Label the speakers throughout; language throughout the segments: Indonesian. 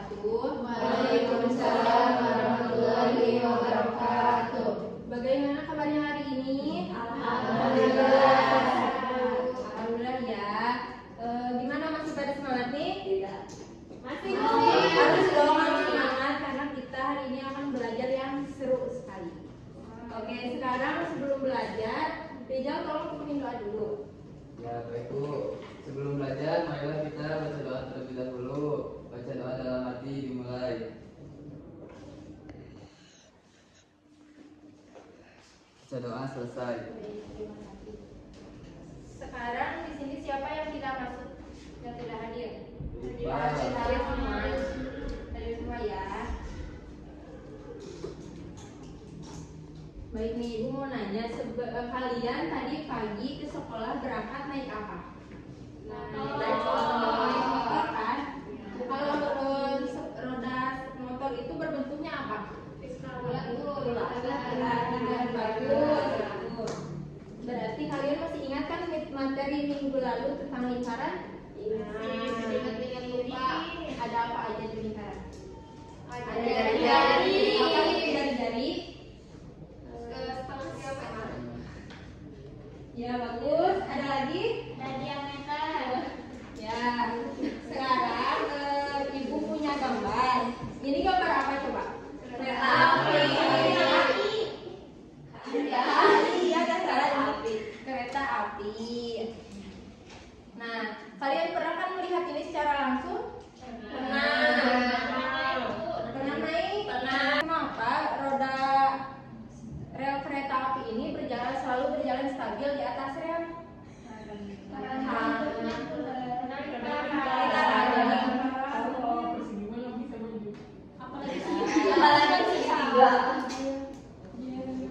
Speaker 1: wabarakatuh.
Speaker 2: Waalaikumsalam warahmatullahi wabarakatuh.
Speaker 1: Bagaimana kabarnya hari ini?
Speaker 2: Alhamdulillah.
Speaker 1: Alhamdulillah ya. Gimana, masih pada semangat nih?
Speaker 2: Tidak.
Speaker 1: Masih. Harus dong harus semangat karena kita hari ini akan belajar yang seru sekali. Oke, sekarang sebelum belajar, Rizal tolong pimpin doa dulu.
Speaker 3: Ya baik Bu, sebelum belajar marilah kita baca doa terlebih dahulu. Baca doa dalam hati dimulai. Baca doa selesai.
Speaker 1: Sekarang di sini siapa yang tidak masuk, yang tidak hadir?
Speaker 3: Baik.
Speaker 1: Hadir semua. Hadir semua ya. Baik nih, Ibu mau nanya, kalian tadi pagi ke sekolah berangkat naik apa? Naik motor kan? Kalau roda motor itu berbentuknya apa? Bagus. Berarti kalian masih ingat kan materi minggu lalu tentang lingkaran? Ada apa aja di lingkaran? Ada jari-jari. Apa itu jari-jari? Ya bagus. Ada lagi? Ya. Sekarang Ibu punya gambar. Ini gambar apa coba? Kereta api. Ya kan, kereta api. Nah, kalian pernah kan melihat ini secara langsung? Pernah naik? Kenapa roda rel kereta api ini selalu berjalan stabil di atas rel?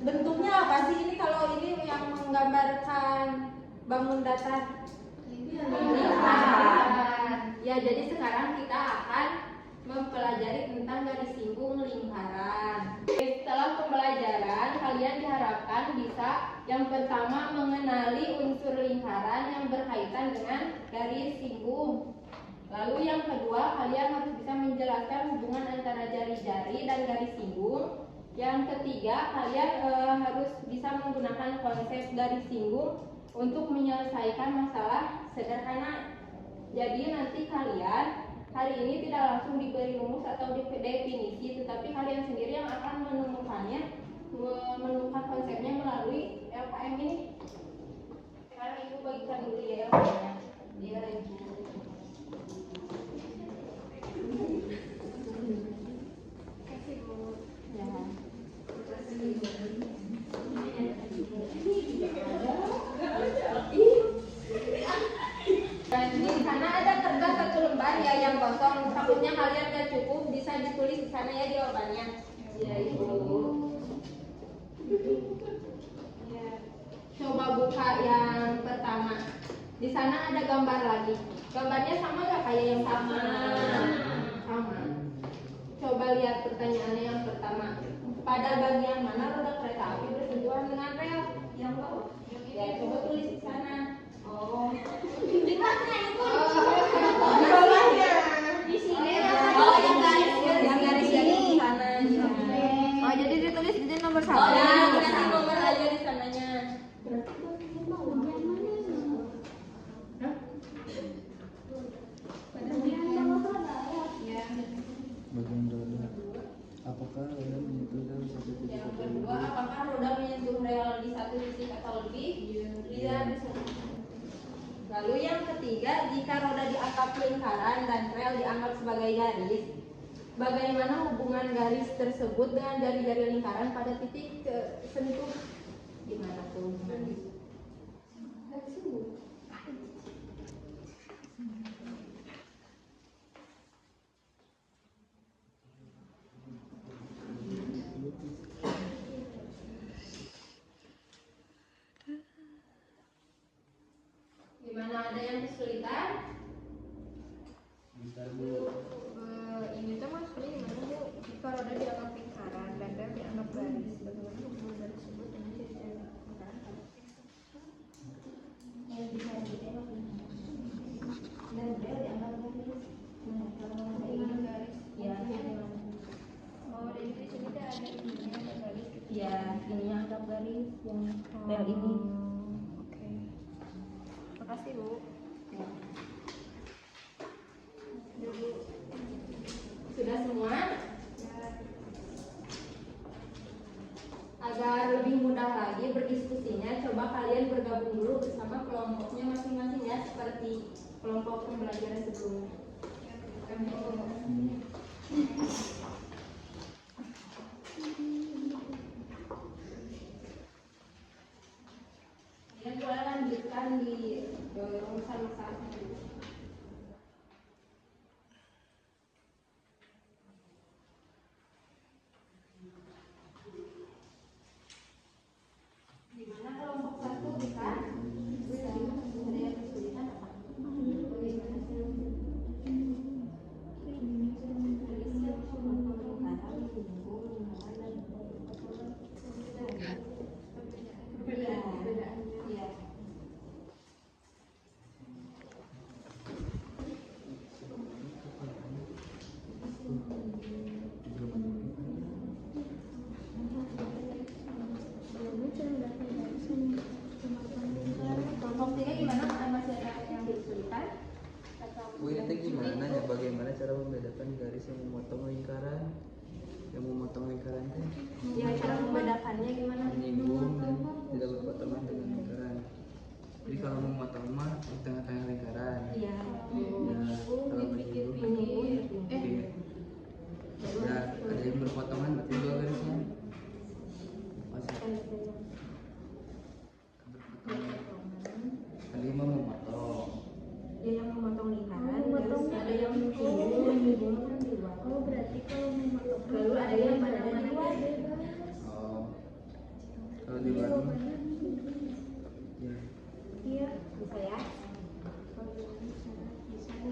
Speaker 1: Bentuknya apa sih ini, kalau ini yang menggambarkan bangun datar? Ya, jadi sekarang kita akan mempelajari tentang garis singgung lingkaran. Setelah pembelajaran, kalian diharapkan bisa yang pertama mengenali unsur lingkaran yang berkaitan dengan garis singgung. Lalu yang kedua, kalian harus bisa menjelaskan hubungan antara jari-jari dan garis singgung. Yang ketiga, kalian harus bisa menggunakan konsep garis singgung untuk menyelesaikan masalah sederhana. Jadi nanti kalian hari ini tidak langsung diberi rumus atau definisi, tetapi kalian sendiri yang akan menemukan konsepnya melalui LKM ini. Sekarang Ibu bagikan dulu ya LKM-nya. Biar Ibu. Kasih Bu. Ya. Dan di sana ada kertas satu lembar ya yang kosong. Takutnya kalian nggak cukup, bisa ditulis di sana ya jawabannya. Ya Ibu. Ya. Coba buka yang pertama. Di sana ada gambar lagi. Gambarnya sama nggak kayak yang sama? Sama. Coba lihat pertanyaannya yang pertama. Pada bagian mana roda kereta api bersentuhan dengan rel? Yang bawah. Ya, coba tulis di sana. Oh. Di mana itu? Di bawahnya. Di sini. Oh, yang garis ini di sana.
Speaker 2: Oh, jadi ditulis di nomor 1.
Speaker 1: Oh, ya, kasih nomor aja di sananya.
Speaker 3: Bagian roda. Apakah roda menyentuh rel satu titik
Speaker 1: Yang
Speaker 3: atau
Speaker 1: kedua,
Speaker 3: lebih?
Speaker 1: apakah roda menyentuh rel di satu titik atau lebih? Lihat. Lalu yang ketiga, jika roda dianggap lingkaran dan rel dianggap sebagai garis, bagaimana hubungan garis tersebut dengan jari-jari lingkaran pada titik sentuh? Gimana tuh? Gimana, ada yang kesulitan?
Speaker 3: Bentar Bu.
Speaker 2: Ini tuh maksudnya gimana Bu? Jika roda dianggap lingkaran dan rel dianggap garis, bagaimana hubungan garis tersebut dengan jari-jari lingkaran pada titik sentuh?
Speaker 1: Yang bisa dianggap lingkaran dan rel dianggap garis. Nah, kalau ini garis, ya
Speaker 2: ada ininya, ada garis gitu.
Speaker 1: Ya, ininya agak garis yang rel ini.
Speaker 2: Oke. Makasih Bu.
Speaker 1: Ya.
Speaker 2: Udah Bu.
Speaker 1: Sudah semua?
Speaker 2: Ya.
Speaker 1: Agar lebih mudah lagi berdiskusinya, coba kalian bergabung dulu bersama kelompoknya masing-masing ya, seperti kelompok pembelajaran sebelumnya. Kalian boleh lanjutkan di rumusan masalahnya. Gimana kelompok satu bisa? Ada yang kesulitan apa? Iya. Kelompok tiga gimana? Masih ada yang kesulitan? Atau
Speaker 3: Bu, ini teh gimana ya, bagaimana cara membedakan garis yang memotong lingkaran? Yang memotong lingkaran teh
Speaker 1: ya, cara membedakannya gimana?
Speaker 3: menyinggung dan tidak berpotongan dengan lingkaran. Jadi kalau memotong mah di tengah-tengah lingkaran.
Speaker 1: Iya.
Speaker 3: Ya, kalau menyinggung oke. Ya, ada yang berpotongan berarti dua garisnya. Masih berpotongan. Tadi mah memotong.
Speaker 1: Ya, yang memotong lingkaran,
Speaker 2: Memotong.
Speaker 1: terus ada yang menyinggung kan di luar.
Speaker 2: Oh, berarti kalau memotong
Speaker 1: Lalu ada yang mana-mana
Speaker 2: di luar
Speaker 1: bebas.
Speaker 3: Oh, kalau di luar mah ya.
Speaker 2: Iya.
Speaker 1: Bisa ya?
Speaker 2: Bisa Bu.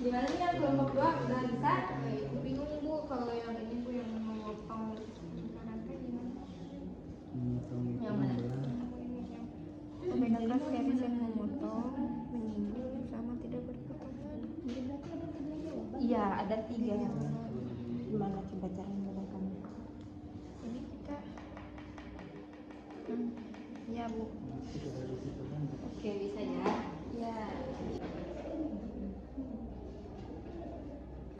Speaker 1: Gimana nih yang kelompok dua udah bisa?
Speaker 2: Aku bingung Bu kalau yang ini Bu yang memotong lingkaran teh gimana?
Speaker 3: Memotong
Speaker 1: Yang mana?
Speaker 2: Membedakan garis yang memotong, menyinggung, sama tidak berpotongan.
Speaker 1: Iya, ada tiga. Gimana coba cara membedakannya?
Speaker 2: Ini kita ya Bu.
Speaker 1: Oke, bisa ya?
Speaker 2: Ya.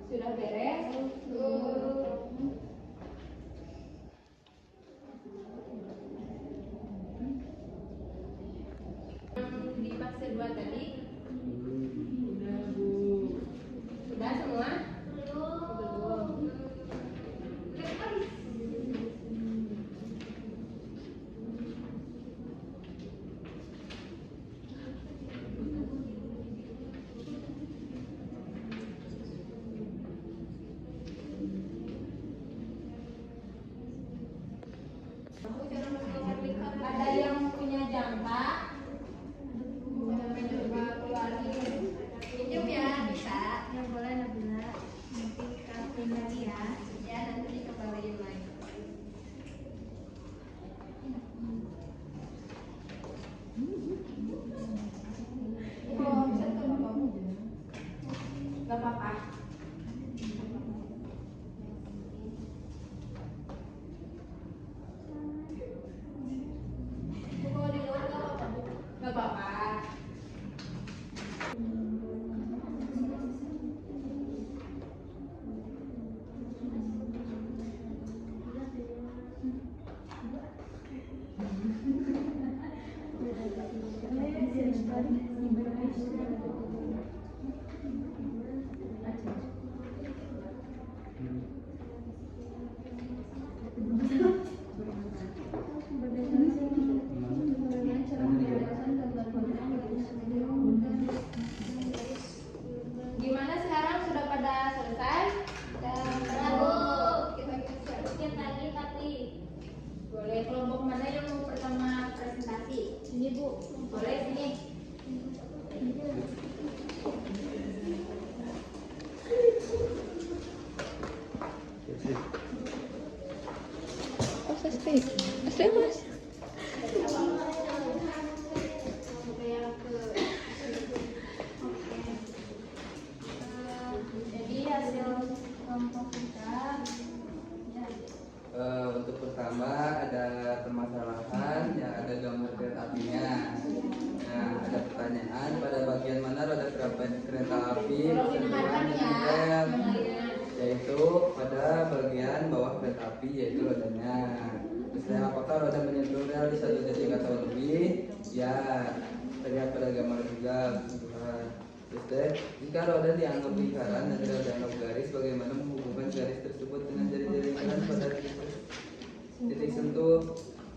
Speaker 1: Sudah beres? Di fase 2 tadi udah Bu. Sudah semua? Belum. Ada yang punya jangka? Coba keluarin. Pinjam ya, bisa.
Speaker 2: Ya boleh Nabila. Nanti kita pribadi ya.
Speaker 1: Ya, nanti dikembaliin lagi. Kalau omset nggak apa-apa. Nggak apa-apa. Kalau di luar nggak apa-apa, Bu. Nggak apa-apa. Gimana sekarang sudah pada selesai? Kita sedikit lagi tapi boleh kelompok mana yang mau pertama presentasi?
Speaker 2: Ini Bu.
Speaker 1: Boleh sini.
Speaker 2: Oh, pasti. Pasti Mas.
Speaker 1: Jadi hasil kelompok kita
Speaker 3: kereta api
Speaker 1: Tolong
Speaker 3: bersentuhan
Speaker 1: didengarkan
Speaker 3: dengan
Speaker 1: ya.
Speaker 3: rel,
Speaker 1: Yang lainnya.
Speaker 3: yaitu pada bagian bawah kereta api yaitu rodanya. Terus apakah roda menyentuh rel di satu titik atau lebih? Ya, terlihat pada gambar juga bersentuhan. Terus deh, jika roda dianggap lingkaran dan rel dianggap garis, bagaimana menghubungkan garis tersebut dengan jari-jari lingkaran pada titik sentuh?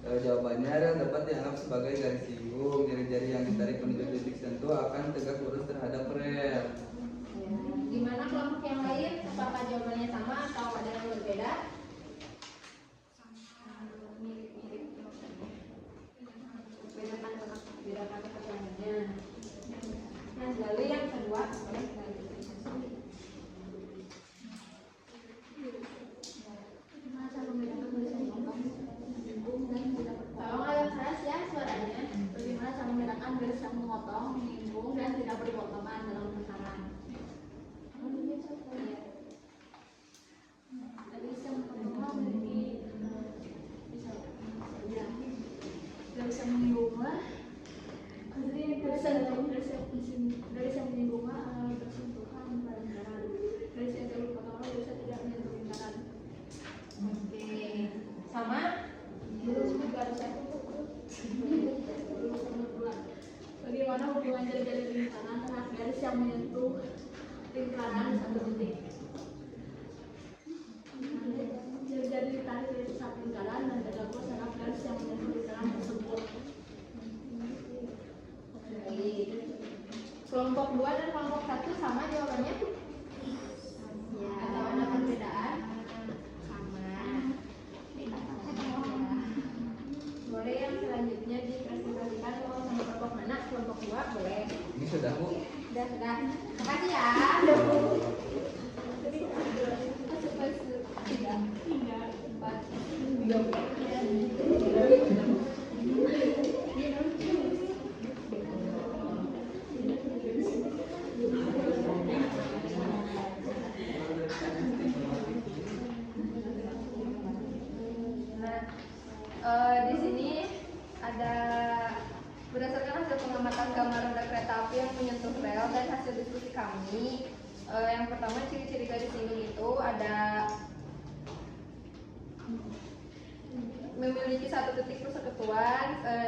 Speaker 3: Jawabannya rel dapat dianggap sebagai garis singgung. Jari-jari yang ditarik menuju titik sentuh akan tegak lurus terhadap rel.
Speaker 1: Ya. Gimana kelompok yang lain? Apakah jawabannya sama atau ada yang berbeda?
Speaker 2: Mirip-mirip jawabannya.
Speaker 1: Beda kata keterangannya. Nah, lalu yang kedua, tolong agak keras ya suaranya.
Speaker 2: Bagaimana cara membedakan garis yang memotong, menyinggung, dan tidak berpotongan dalam lingkaran? Garis yang memotong memiliki garis yang menyinggung lah. Garis yang menyinggung lah bersentuhan pada lingkaran. Garis yang tidak berpotongan bisa tidak menyentuh lingkaran.
Speaker 1: Oke, sama.
Speaker 2: Bagaimana hubungan jari-jari lingkaran terhadap garis yang menyentuh lingkaran di satu titik? Jari-jari ditarik dari pusat lingkaran dan tegak lurus terhadap garis yang menyentuh lingkaran tersebut.
Speaker 1: Baik. Kelompok 2 dan kelompok 1 sama jawabannya?
Speaker 2: Ya.
Speaker 1: Atau ada perbedaan? Boleh yang selanjutnya dipresentasikan sama kelompok mana? Kelompok 2 boleh.
Speaker 3: Ini sudah Bu.
Speaker 1: Sudah. Makasih ya. Di sini ada berdasarkan hasil pengamatan gambar roda kereta api yang menyentuh rel dan hasil diskusi kami. Yang pertama, ciri-ciri garis singgung itu ada memiliki satu titik persekutuan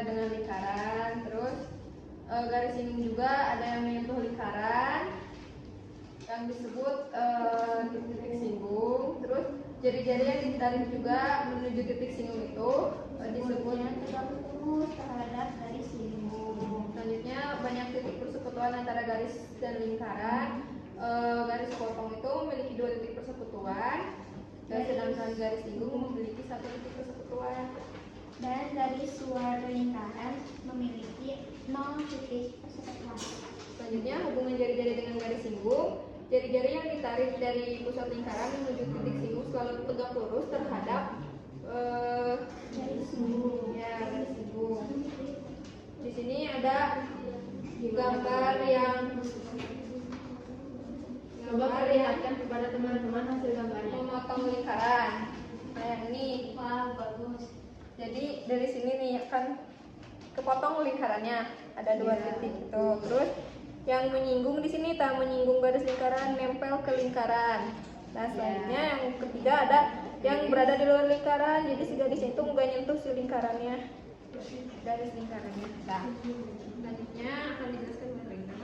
Speaker 1: dengan lingkaran. Terus garis singgung juga ada yang menyentuh lingkaran yang disebut titik singgung. Terus jari-jari yang ditarik juga menuju titik singgung itu disebut
Speaker 2: tegak lurus terhadap garis singgung.
Speaker 1: Selanjutnya, banyak titik persekutuan antara garis dan lingkaran. Garis potong itu memiliki 2 titik persekutuan, sedangkan garis singgung memiliki 1 titik persekutuan.
Speaker 2: Dan garis luar lingkaran memiliki 0 titik persekutuan.
Speaker 1: Selanjutnya, hubungan jari-jari dengan garis singgung. Jari-jari yang ditarik dari pusat lingkaran menuju titik singgung selalu tegak lurus terhadap
Speaker 2: Garis singgung.
Speaker 1: ya, garis singgung. Di sini ada gambar yang coba perlihatkan kepada teman-teman hasil gambarnya. Memotong lingkaran. Nah, yang ini.
Speaker 2: Wah, bagus.
Speaker 1: Jadi dari sini nih kan kepotong lingkarannya ada 2 titik itu. Terus yang menyinggung di sini tak menyinggung garis lingkaran nempel ke lingkaran. Nah, selanjutnya yang ketiga ada yang berada di luar lingkaran. Jadi si garisnya itu nggak nyentuh si lingkarannya, garis lingkarannya. Nah, selanjutnya akan dijelaskan oleh Rina.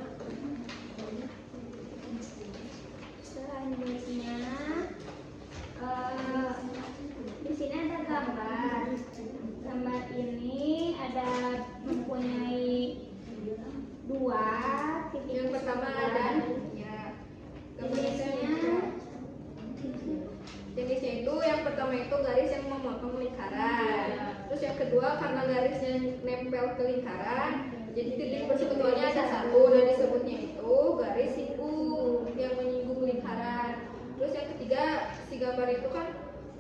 Speaker 2: Selanjutnya di sini ada gambar. Gambar ini ada mempunyai 2 titik.
Speaker 1: Yang pertama ada ya jenisnya itu yang pertama itu garis yang memotong lingkaran. Terus yang kedua karena garisnya nempel ke lingkaran, jadi titik persekutuannya ada 1 dan disebutnya itu garis singgung yang menyinggung lingkaran. Terus yang ketiga si gambar itu kan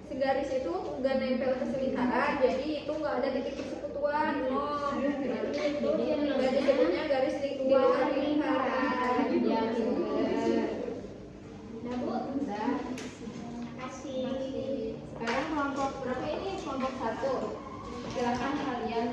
Speaker 1: si garis itu nggak nempel ke lingkaran, jadi itu nggak ada titik persekutuan. Jadi disebutnya garis di luar lingkaran. Ya,
Speaker 2: Nah, Bu.
Speaker 1: sudah.
Speaker 2: Kasih.
Speaker 1: Sekarang kelompok berapa ini? Kelompok 1. Silakan kalian.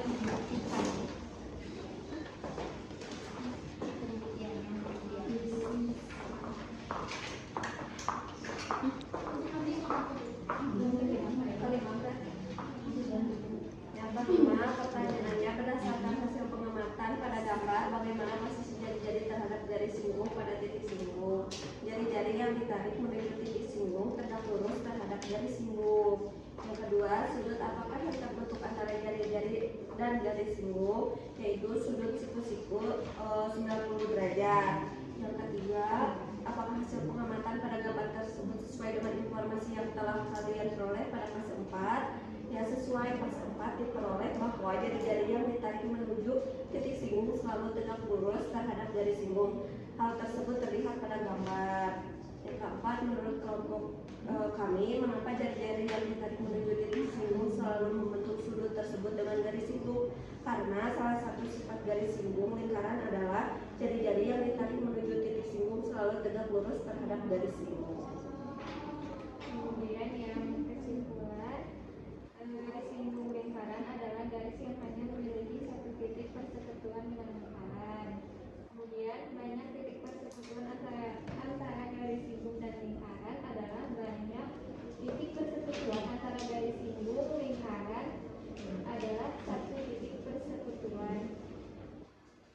Speaker 4: ditarik menuju titik singgung tegak lurus terhadap garis singgung. Yang kedua, sudut apakah yang terbentuk antara jari-jari dan garis singgung, yaitu sudut siku-siku 90 derajat. Yang ketiga, apakah hasil pengamatan pada gambar tersebut sesuai dengan informasi yang telah kalian peroleh pada fase 4? Ya, sesuai fase 4 diperoleh bahwa jari-jari yang ditarik menuju titik singgung selalu tegak lurus terhadap garis singgung. Hal tersebut terlihat pada gambar. Yang keempat, menurut kelompok kami, mengapa jari-jari yang ditarik menuju titik singgung selalu membentuk sudut tersebut dengan garis singgung? Karena salah satu sifat garis singgung lingkaran adalah jari-jari yang ditarik menuju titik singgung selalu tegak lurus terhadap garis singgung.
Speaker 2: Kemudian yang kesimpulan, garis singgung lingkaran adalah garis yang hanya memiliki satu titik persekutuan dengan lingkaran. Kemudian banyak titik persekutuan antara garis singgung dan lingkaran adalah banyak titik persekutuan antara garis singgung lingkaran adalah satu titik persekutuan.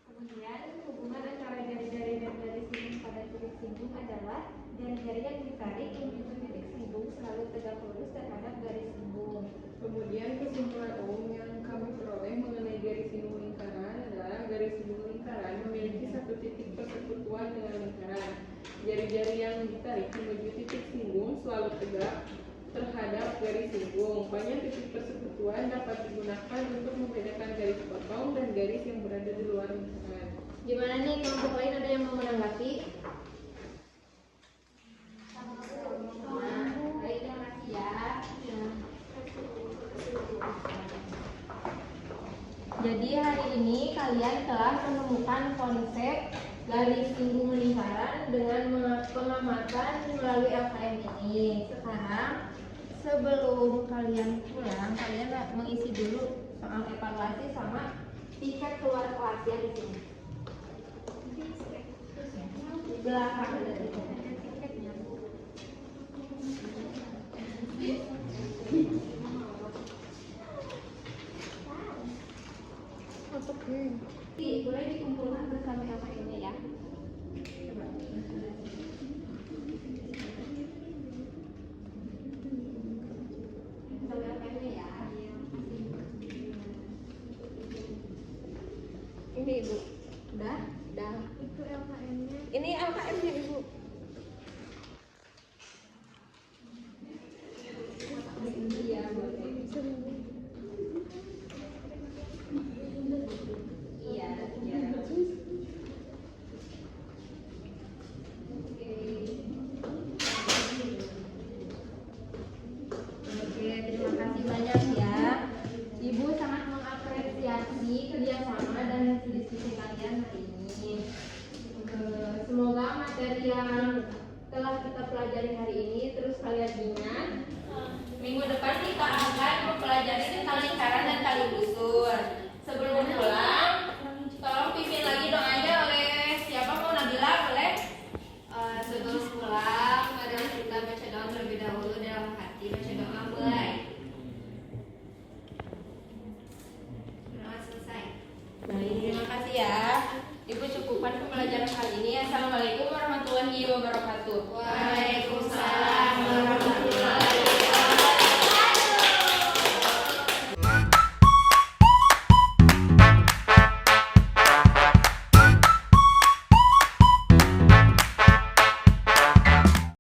Speaker 2: Kemudian hubungan antara jari-jari dan garis singgung pada titik singgung adalah jari-jari yang ditarik menuju titik singgung selalu tegak lurus terhadap garis singgung.
Speaker 5: Kemudian kesimpulan umum yang kami peroleh mengenai garis singgung lingkaran adalah garis singgung lingkaran memiliki satu titik persekutuan dengan lingkaran. Jari-jari yang ditarik menuju titik singgung selalu tegak terhadap garis singgung. Banyak titik persekutuan dapat digunakan untuk membedakan garis potong dan garis yang berada di luar lingkaran.
Speaker 1: Gimana nih kelompok lain, ada yang mau menanggapi? Baik, terima kasih ya. Jadi hari ini kalian telah menemukan konsep garis singgung lingkaran dengan pengamatan melalui LKM ini. Sekarang sebelum kalian pulang, kalian mengisi dulu soal evaluasi sama tiket keluar kelas ya di sini. Di belakang ada tiketnya. Boleh dikumpulkan bersama LKM-nya ya. Coba. Bersama LKM-nya ya. Ini Ibu. Udah? Udah.
Speaker 2: Itu LKM-nya.
Speaker 1: Ini LKM-nya Ibu. Iya, boleh. Iya, iya. Oke, terima kasih banyak ya. Ibu sangat mengapresiasi kerjasama dan diskusi kalian hari ini. Semoga materi yang telah kita pelajari hari ini terus kalian ingat. Minggu depan kita akan mempelajari tentang lingkaran dan kali busur. Sebelum pulang, tolong pimpin lagi doanya oleh siapa? Mau Nabila, boleh? Sebelum pulang, mari kita baca doa terlebih dahulu dalam hati. Baca doa mulai. Doa selesai. Baik, terima kasih ya. Ibu cukupkan pembelajaran kali ini. Assalamualaikum warahmatullahi wabarakatuh.